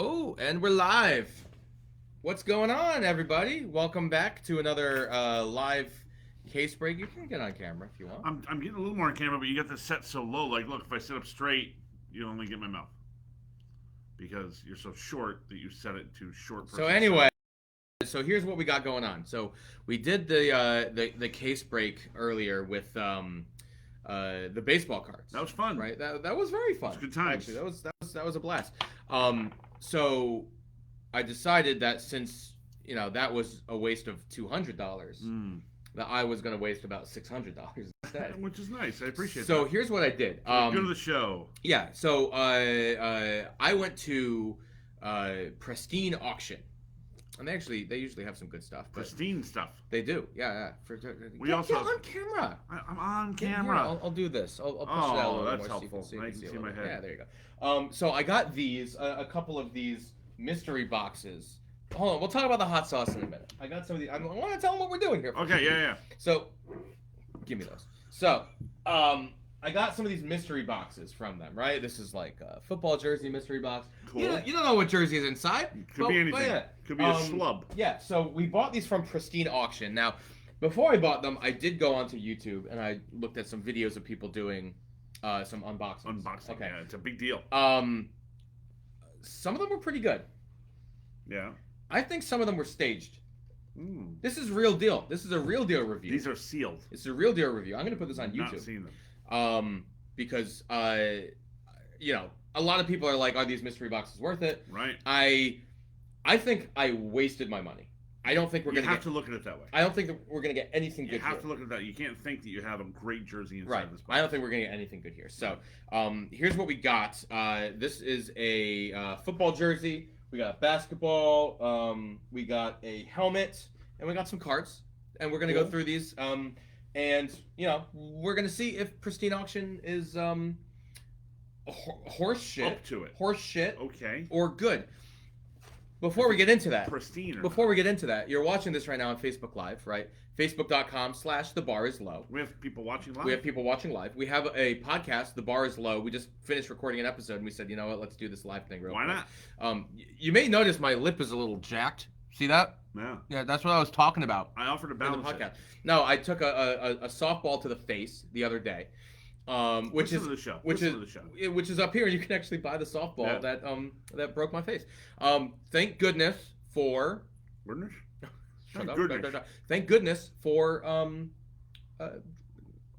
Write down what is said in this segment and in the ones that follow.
Oh, and we're live. What's going on, everybody? Welcome back to another live case break. You can get on camera if you want. I'm getting a little more on camera, but you got this set so low. Like, look, if I sit up straight, you only get my mouth. Because you're so short that you set it to short. So anyway, so here's what we got going on. So we did the case break earlier with the baseball cards. That was fun, right? That was very fun. It was good times. Actually, that was a blast. So I decided that since that was a waste of $200, that I was going to waste about $600 instead. Which is nice. I appreciate that. So here's what I did. Go to the show. Yeah. So I went to Pristine Auction. And they usually have some good stuff. Pristine stuff. They do, yeah. We also get on camera. I'm on camera. Here, I'll do this. I'll push it out a little that's more helpful. so you can see my head. Yeah, there you go. So I got these, a couple of these mystery boxes. Hold on, we'll talk about the hot sauce in a minute. I got some of these. I want to tell them what we're doing here. Okay, yeah. So, give me those. So, I got some of these mystery boxes from them, right? This is like a football jersey mystery box. Cool. You don't know what jersey is inside. Could be anything. Yeah. Could be a schlub. Yeah, so we bought these from Pristine Auction. Now, before I bought them, I did go onto YouTube and I looked at some videos of people doing some unboxings. Okay. Yeah, it's a big deal. Some of them were pretty good. Yeah. I think some of them were staged. This is real deal. This is a real deal review. These are sealed. It's a real deal review. I'm going to put this on YouTube. Not seen them. Because a lot of people are like, are these mystery boxes worth it? Right. I think I wasted my money. I don't think we're going to have to look at it that way. I don't think that we're going to get anything good here. You have to look at that. You can't think that you have a great jersey inside this box. I don't think we're going to get anything good here. So, here's what we got. This is a football jersey. We got basketball. We got a helmet, and we got some cards. And we're going to go through these. And we're going to see if Pristine Auction is horse shit. Up to it. Horse shit. Okay. Or good. Before we get into that, Pristine. Before we get into that, you're watching this right now on Facebook Live, right? Facebook.com/thebarislow. We have people watching live. We have a podcast, The Bar Is Low. We just finished recording an episode, and we said, you know what, let's do this live thing real quick. Why not? You may notice my lip is a little jacked. See that? Yeah. Yeah, that's what I was talking about. I offered to balance it. No, I took a softball to the face the other day. Which is up here, and you can actually buy the softball that broke my face. Thank goodness for Thank goodness for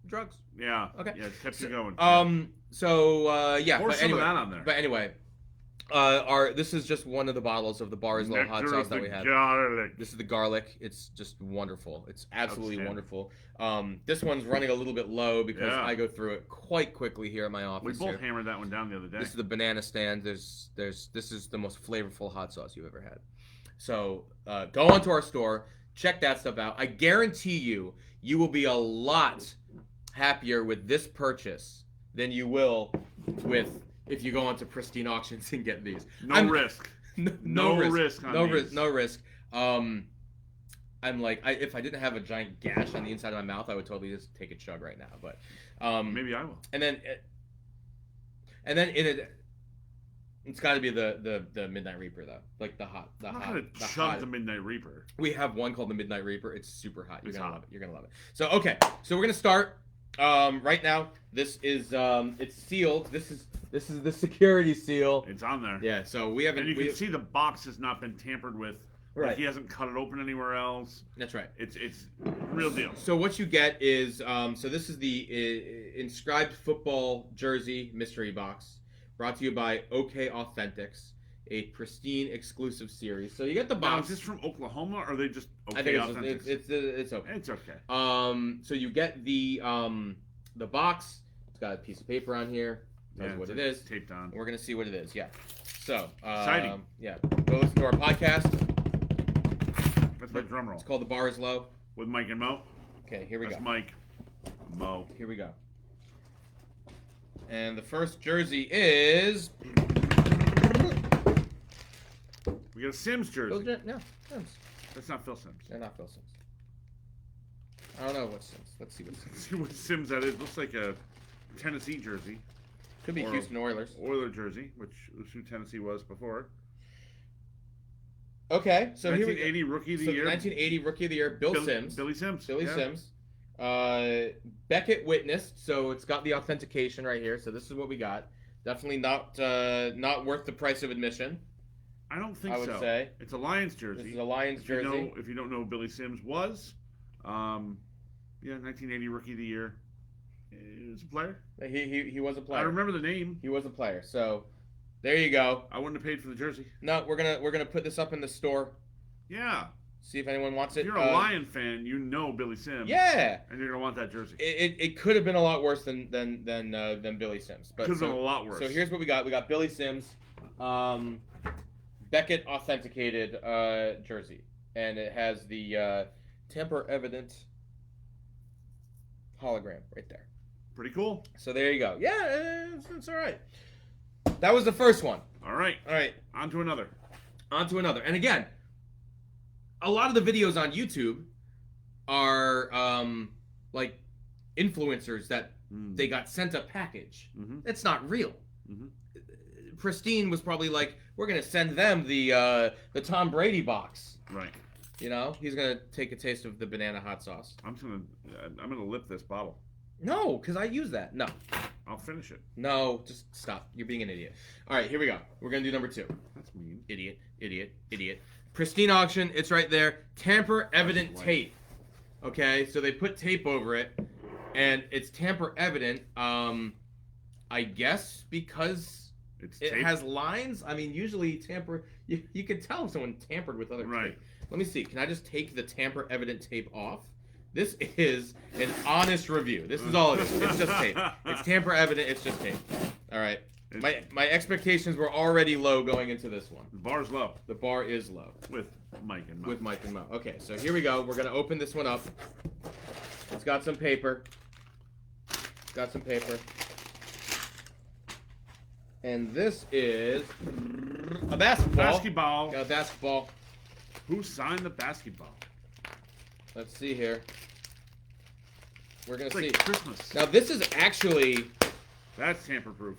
drugs. Yeah. Okay. Yeah, it kept you going. Pour some of that on there. But anyway, this is just one of the bottles of the Bar Is Low hot sauce that we have. Garlic. This is the garlic. It's just wonderful. It's absolutely wonderful. This one's running a little bit low because I go through it quite quickly here in my office. We both hammered that one down the other day. This is the banana stand. This is the most flavorful hot sauce you've ever had. So go onto our store, check that stuff out. I guarantee you will be a lot happier with this purchase than you will with if you go onto Pristine Auctions and get these. No risk. No risk. I'm like, if I didn't have a giant gash on the inside of my mouth, I would totally just take a chug right now. But maybe I will. And then it's got to be the Midnight Reaper though, like the hot. I'm not gonna chug the Midnight Reaper. We have one called the Midnight Reaper. It's super hot. You're gonna love it. You're gonna love it. So okay, so we're gonna start right now. This is it's sealed. This is the security seal. It's on there. Yeah. So we haven't. And you can see the box has not been tampered with. Right. Like he hasn't cut it open anywhere else. That's right. It's real deal. So what you get is so this is the Inscribed football jersey mystery box, brought to you by OK Authentics, a Pristine exclusive series. So you get the box. Now, is this from Oklahoma or are they just OK I think Authentics? It's okay. It's okay. So you get the box. It's got a piece of paper on here. Tells you what it is. Taped on. We're gonna see what it is. Yeah. So exciting. Yeah. Go listen to our podcast. That's my drum roll. It's called The Bar Is Low with Myke and Mo. Okay, here we go. That's Myke. Mo. Here we go. And the first jersey is. We got a Sims jersey. No, Sims. That's not Phil Sims. They're not Phil Sims. I don't know what Sims. Let's see what Sims. Let's see what Sims that is. Looks like a Tennessee jersey. Could be Houston Oilers. Oiler jersey, which was who Tennessee was before. Okay, so here we go. 1980 Rookie of the So Year. 1980 Rookie of the Year, Bill Sims. Billy Sims. Billy yeah. Sims. Beckett witnessed, so it's got the authentication right here. So this is what we got. Definitely not worth the price of admission. I don't think so. I would say it's a Lions jersey. This is a Lions jersey. If you don't know who Billy Sims was, 1980 Rookie of the Year. He was a player. He was a player. I remember the name. He was a player. So there you go. I wouldn't have paid for the jersey. No, we're gonna put this up in the store. Yeah. See if anyone wants it. If you're a Lion fan, you know Billy Sims. Yeah. And you're gonna want that jersey. It could have been a lot worse than Billy Sims. But could have been a lot worse. So here's what we got. We got Billy Sims, Beckett authenticated jersey, and it has the tamper evident hologram right there. Pretty cool. So there you go. Yeah, it's all right. That was the first one. All right. On to another. And again, a lot of the videos on YouTube are like influencers that they got sent a package. Mm-hmm. It's not real. Mm-hmm. Pristine was probably like, we're gonna send them the Tom Brady box. Right. You know, he's gonna take a taste of the banana hot sauce. I'm gonna lip this bottle. No, because I use that. No. I'll finish it. No, just stop. You're being an idiot. All right, here we go. We're gonna do number 2. That's mean. Idiot. Pristine Auction. It's right there. Tamper evident tape. Okay, so they put tape over it, and it's tamper evident. I guess because it has lines. I mean, usually tamper. You can tell if someone tampered with other tape. Let me see. Can I just take the tamper evident tape off? This is an honest review. This is all it is. It's just tape. It's tamper evident. It's just tape. All right. My expectations were already low going into this one. The bar's low. The bar is low. With Myke and Mo. With Myke and Mo. Okay, so here we go. We're going to open this one up. It's got some paper. And this is a basketball. Got a basketball. Who signed the basketball? Let's see here. We're going to see. Like Christmas. Now, this is actually... That's tamper-proof.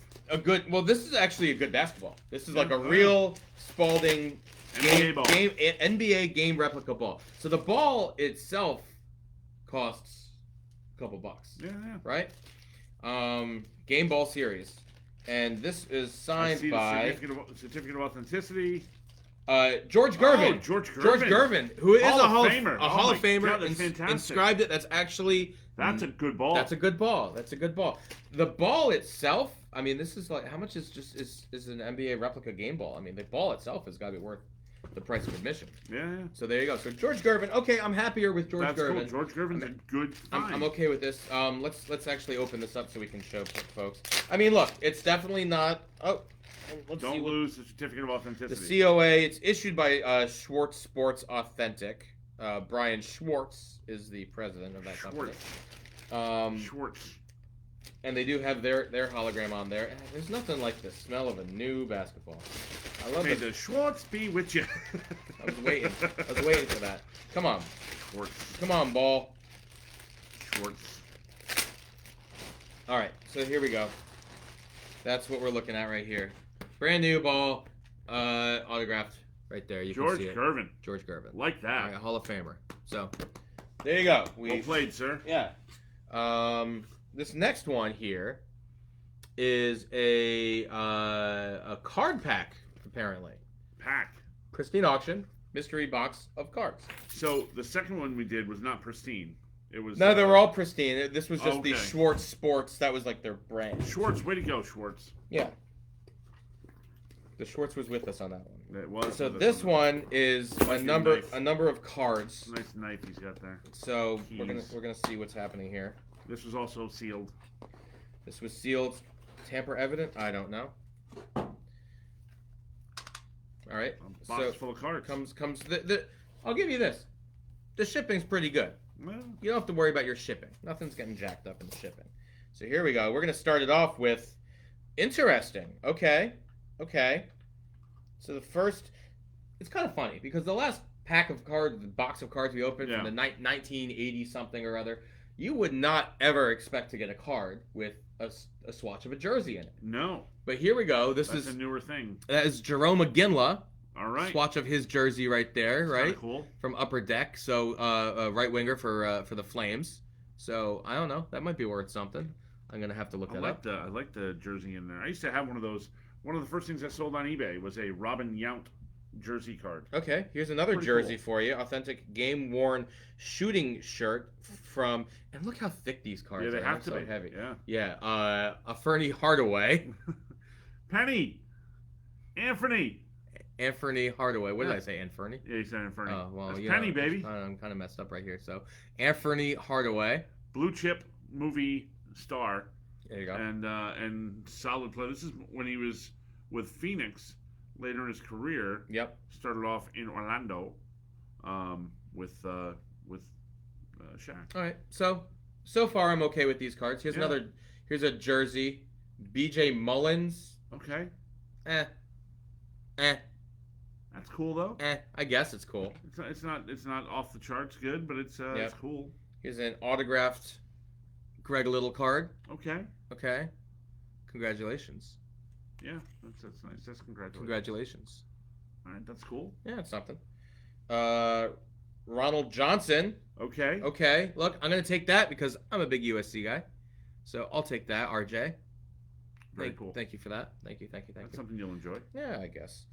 This is actually a good basketball. This is like a real Spalding NBA game replica ball. So the ball itself costs a couple bucks. Yeah. Right? Game ball series. And this is signed by... Certificate of authenticity. George Gervin. Oh, George Gervin, who is a Hall of Famer. A Hall of Famer. God, that's fantastic. Inscribed it. That's actually... That's a good ball. That's a good ball. The ball itself, I mean, this is like, how much is an NBA replica game ball? I mean, the ball itself has got to be worth the price of admission. Yeah. So there you go. So George Gervin. Okay, I'm happier with George Gervin. That's cool. George Gervin's a good find. I'm okay with this. Let's actually open this up so we can show folks. I mean, look, it's definitely not... Oh, don't lose the certificate of authenticity. The COA, it's issued by Schwartz Sports Authentic. Brian Schwartz is the president of that company. Schwartz. And they do have their hologram on there. There's nothing like the smell of a new basketball. I love it. May the Schwartz be with you. I was waiting for that. Come on. Schwartz. Come on, ball. Schwartz. All right, so here we go. That's what we're looking at right here. Brand new ball, autographed right there. You can see it. George Gervin. Like that. All right, Hall of Famer. So, there you go. Well played, sir. Yeah. This next one here is a card pack, apparently. Pristine Auction, mystery box of cards. So, the second one we did was not Pristine. It was... No, they were all Pristine. This was just the Schwartz Sports. That was like their brand. Schwartz, way to go, Schwartz. Yeah. The Schwartz was with us on that one. It was. So this one is a number of cards. Nice knife he's got there. So we're gonna see what's happening here. This was also sealed. This was sealed. Tamper evident? I don't know. All right. A box full of cards. Comes the. I'll give you this. The shipping's pretty good. Well, you don't have to worry about your shipping. Nothing's getting jacked up in the shipping. So here we go. We're gonna start it off with interesting. Okay. So the first, it's kind of funny because the last box of cards we opened from the 1980 something or other, you would not ever expect to get a card with a swatch of a jersey in it. No. But here we go. That's a newer thing. That is Jerome McGinley. All right. Swatch of his jersey right there, That's right? kinda cool. From Upper Deck. So right winger for the Flames. So I don't know. That might be worth something. I'm gonna have to look that up. I like the jersey in there. I used to have one of those. One of the first things I sold on eBay was a Robin Yount jersey card. Okay, here's another Pretty jersey cool. for you. Authentic game worn shooting shirt from, and look how thick these cards Yeah, they are. have to so be heavy. Yeah. Yeah, a Fernie Hardaway. Penny. Anthony. Anthony Hardaway. What did Yeah. I say? Anthony? Yeah, you said Anthony. Oh, well, That's you Penny, know, baby. I'm kind of messed up right here. So, Anthony Hardaway. Blue chip movie star. There you go. And solid play. This is when he was with Phoenix later in his career. Yep. Started off in Orlando, with Shaq. All right. So far I'm okay with these cards. Here's Yeah. Here's a jersey. BJ Mullins. Okay, Eh. that's cool though. I guess it's cool. It's not off the charts good, but it's cool. Here's an autographed Greg Little card. Okay, Okay. Congratulations. yeah, that's nice. That's congratulations. Congratulations. All right, that's cool. Yeah, it's something. Ronald Johnson. Okay, Okay. Look, I'm going to take that because I'm a big USC guy. So I'll take that, RJ. very cool. Thank you for that. Thank you. That's something you'll enjoy. Yeah, I guess.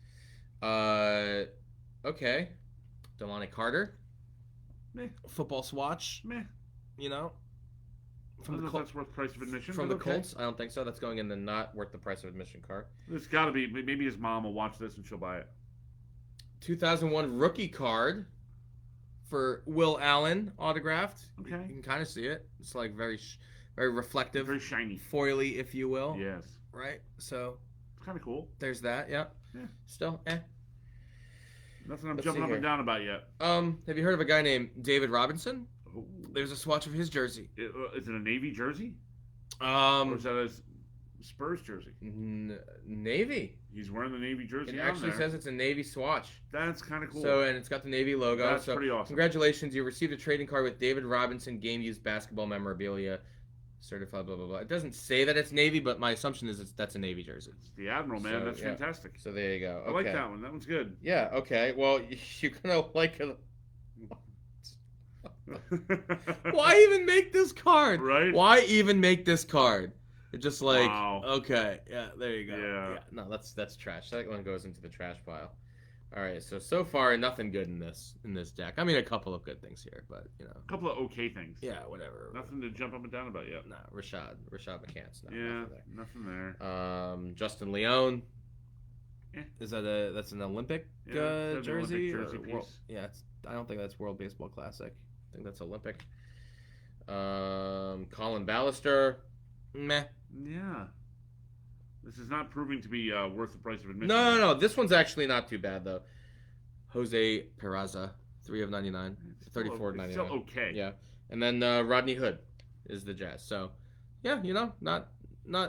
Okay. Delani Carter. Meh. Football swatch, Meh. you know. I From don't know the if that's worth price of admission. From but the okay. Colts? I don't think so. That's going in the not worth the price of admission card. It's got to be. Maybe his mom will watch this and she'll buy it. 2001 rookie card for Will Allen, autographed. Okay. You can kind of see it. It's like very reflective, Very shiny. foily, if you will. Yes. Right? So It's kind of cool. there's that. Yeah. Yeah. Still, Nothing I'm Let's jumping see up here. and down about yet. Have you heard of a guy named David Robinson? Oh. There's a swatch of his jersey. Is it a Navy jersey? Or is that a Spurs jersey? Navy. He's wearing the Navy jersey. It on actually there. says it's a Navy swatch. That's kind of cool. So, and it's got the Navy logo. That's so pretty awesome. Congratulations, you received a trading card with David Robinson game used basketball memorabilia, certified. Blah blah blah. It doesn't say that it's Navy, but my assumption is that's a Navy jersey. It's the Admiral, man. So, That's yeah. fantastic. So there you go. I like that one. That one's good. Yeah. Okay. Well, you're gonna like it. Why even make this card? Right? Why even make this card? It's just like, Wow. okay, yeah, there you go. Yeah. No, that's trash. That one goes into the trash pile. All right, so far nothing good in this deck. I mean, a couple of good things here, but you know. A couple of okay things. Yeah, whatever. Nothing to jump up and down about yet. Nah, Rashad McCants. No, Yeah, nothing nothing there. there. Justin Leone. Yeah. Is that's an Olympic Yeah, it's an jersey? Olympic jersey Or piece. yeah, I don't think that's World Baseball Classic. I think that's Olympic. Colin Ballister. Meh. Yeah. This is not proving to be worth the price of admission. No. This one's actually not too bad though. Jose Peraza, 3 of 99, It's 34 of 99. Still okay. Yeah, and then Rodney Hood is the Jazz. So, yeah, you know, not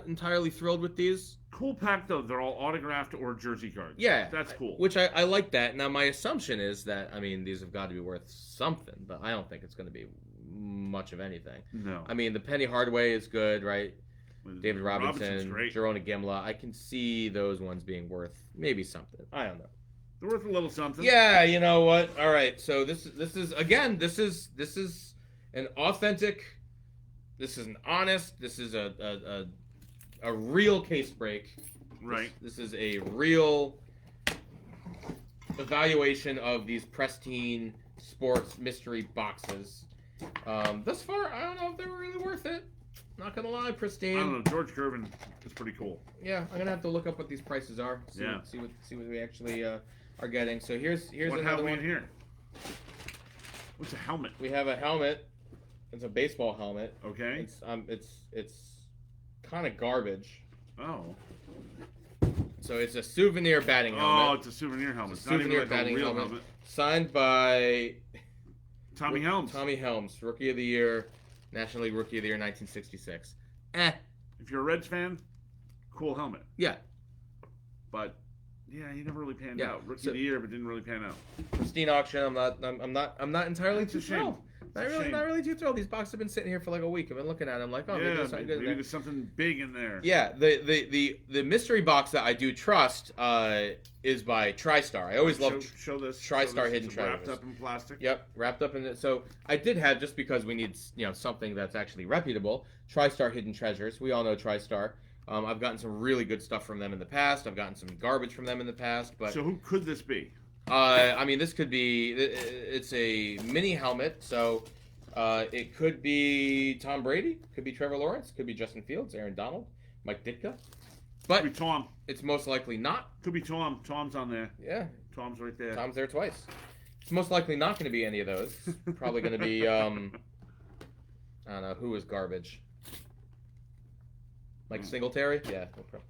entirely thrilled with these. Cool pack though. They're all autographed or jersey cards. Yeah, That's cool. Which I like that. Now my assumption is that these have got to be worth something, but I don't think it's going to be much of anything. No. I mean, the Penny Hardaway is good, right? David Robinson's Robinson, great. Jerona Gimla. I can see those ones being worth maybe something. I don't know. They're worth a little something. Yeah, you know what? All right. So this is again. This is an authentic. This is an honest. This is a real case break. Right. This is a real evaluation of these Pristine Sports mystery boxes. Thus far, I don't know if they were really worth it. Not gonna lie, Pristine. I don't know. George Gervin is pretty cool. Yeah, I'm gonna have to look up what these prices are. See what we actually are getting. So here's What another have we one in here? What's a helmet? We have a helmet. It's a baseball helmet. Okay. It's kind of garbage. Oh. So it's a souvenir batting Oh, helmet. it's a souvenir helmet. It's It's a not even souvenir like a batting real helmet. helmet. Signed by Tommy Helms. Tommy Helms, Rookie of the Year, National League Rookie of the Year, 1966. If you're a Reds fan, cool helmet. Yeah. But yeah, he never really panned Yeah, out. Rookie so- of the Year, but didn't really pan out. Pristine Auction. I'm not entirely That's too a shame. thrilled. Not really too thrilled. These boxes have been sitting here for like a week. I've been looking at them like, maybe there's something good in there. Maybe there's something big in there. Yeah, the mystery box that I do trust is by Tristar. I always love show this Tristar hidden treasures. Wrapped up in plastic. Yep, wrapped up in it. So I did have, just because we need something that's actually reputable, Tristar hidden treasures. We all know Tristar. I've gotten some really good stuff from them in the past. I've gotten some garbage from them in the past. But so who could this be? I mean, this could be. It's a mini helmet, so it could be Tom Brady, could be Trevor Lawrence, could be Justin Fields, Aaron Donald, Mike Ditka. But could be Tom. It's most likely not. Could be Tom. Tom's on there. Yeah, Tom's right there. Tom's there twice. It's most likely not going to be any of those. Probably going to be I don't know who is garbage. Like Singletary? Yeah. No problem.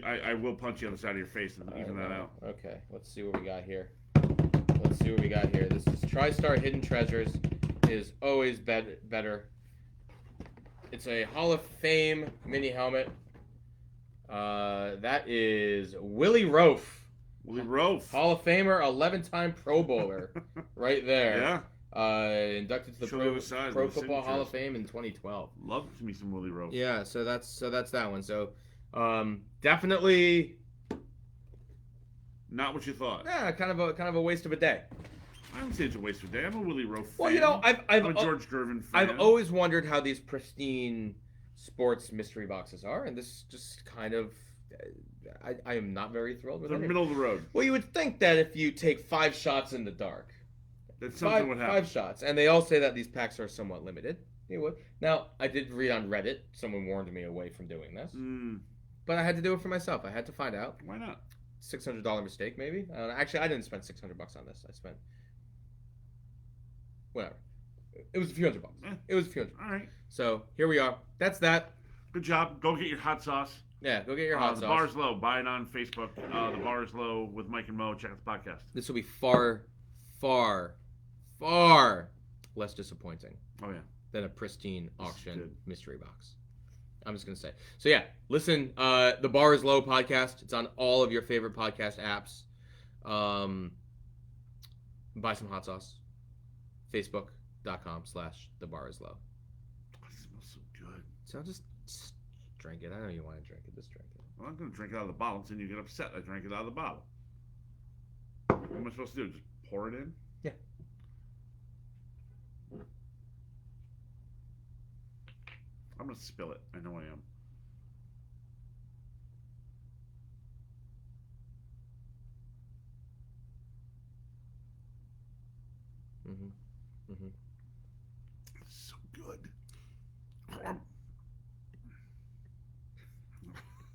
I will punch you on the side of your face and even that out. Okay, let's see what we got here. This is Tristar Hidden Treasures. Is always better. It's a Hall of Fame mini helmet. That is Willie Roaf. Willie Roaf. Hall of Famer, 11-time Pro Bowler. Right there. Yeah. Inducted to the Pro Football Hall of Fame in 2012. Love me some Willie Roaf. Yeah, so that's that one. So definitely not what you thought. Yeah, kind of a waste of a day. I don't say it's a waste of a day. I'm a Willie Roaf fan. Well, I'm a George Gervin fan. I've always wondered how these pristine sports mystery boxes are, and this just kind of I am not very thrilled with it. They're middle of the road. Well, you would think that if you take 5 shots in the dark, that something would happen. 5 shots, and they all say that these packs are somewhat limited. They would. Now, I did read on Reddit. Someone warned me away from doing this, but I had to do it for myself. I had to find out. Why not? $600 mistake, maybe. Actually, I didn't spend $600 on this. I spent whatever. It was a few $100. It was a few $100. All right. So here we are. That's that. Good job. Go get your hot sauce. Yeah, go get your hot sauce. The Bar is Low. Buy it on Facebook. The Bar is Low with Myke and Mo. Check out the podcast. This will be far, far, far less disappointing. Oh yeah. Than a Pristine Auction mystery box. I'm just gonna say. So yeah, listen. The Bar is Low podcast. It's on all of your favorite podcast apps. Buy some hot sauce. Facebook.com/The Bar is Low. It smells so good. So just drink it. I know you want to drink it. Just drink it. Well, I'm gonna drink it out of the bottle, and you get upset. I drank it out of the bottle. What am I supposed to do? Just pour it in? Yeah. I'm gonna spill it. I know I am.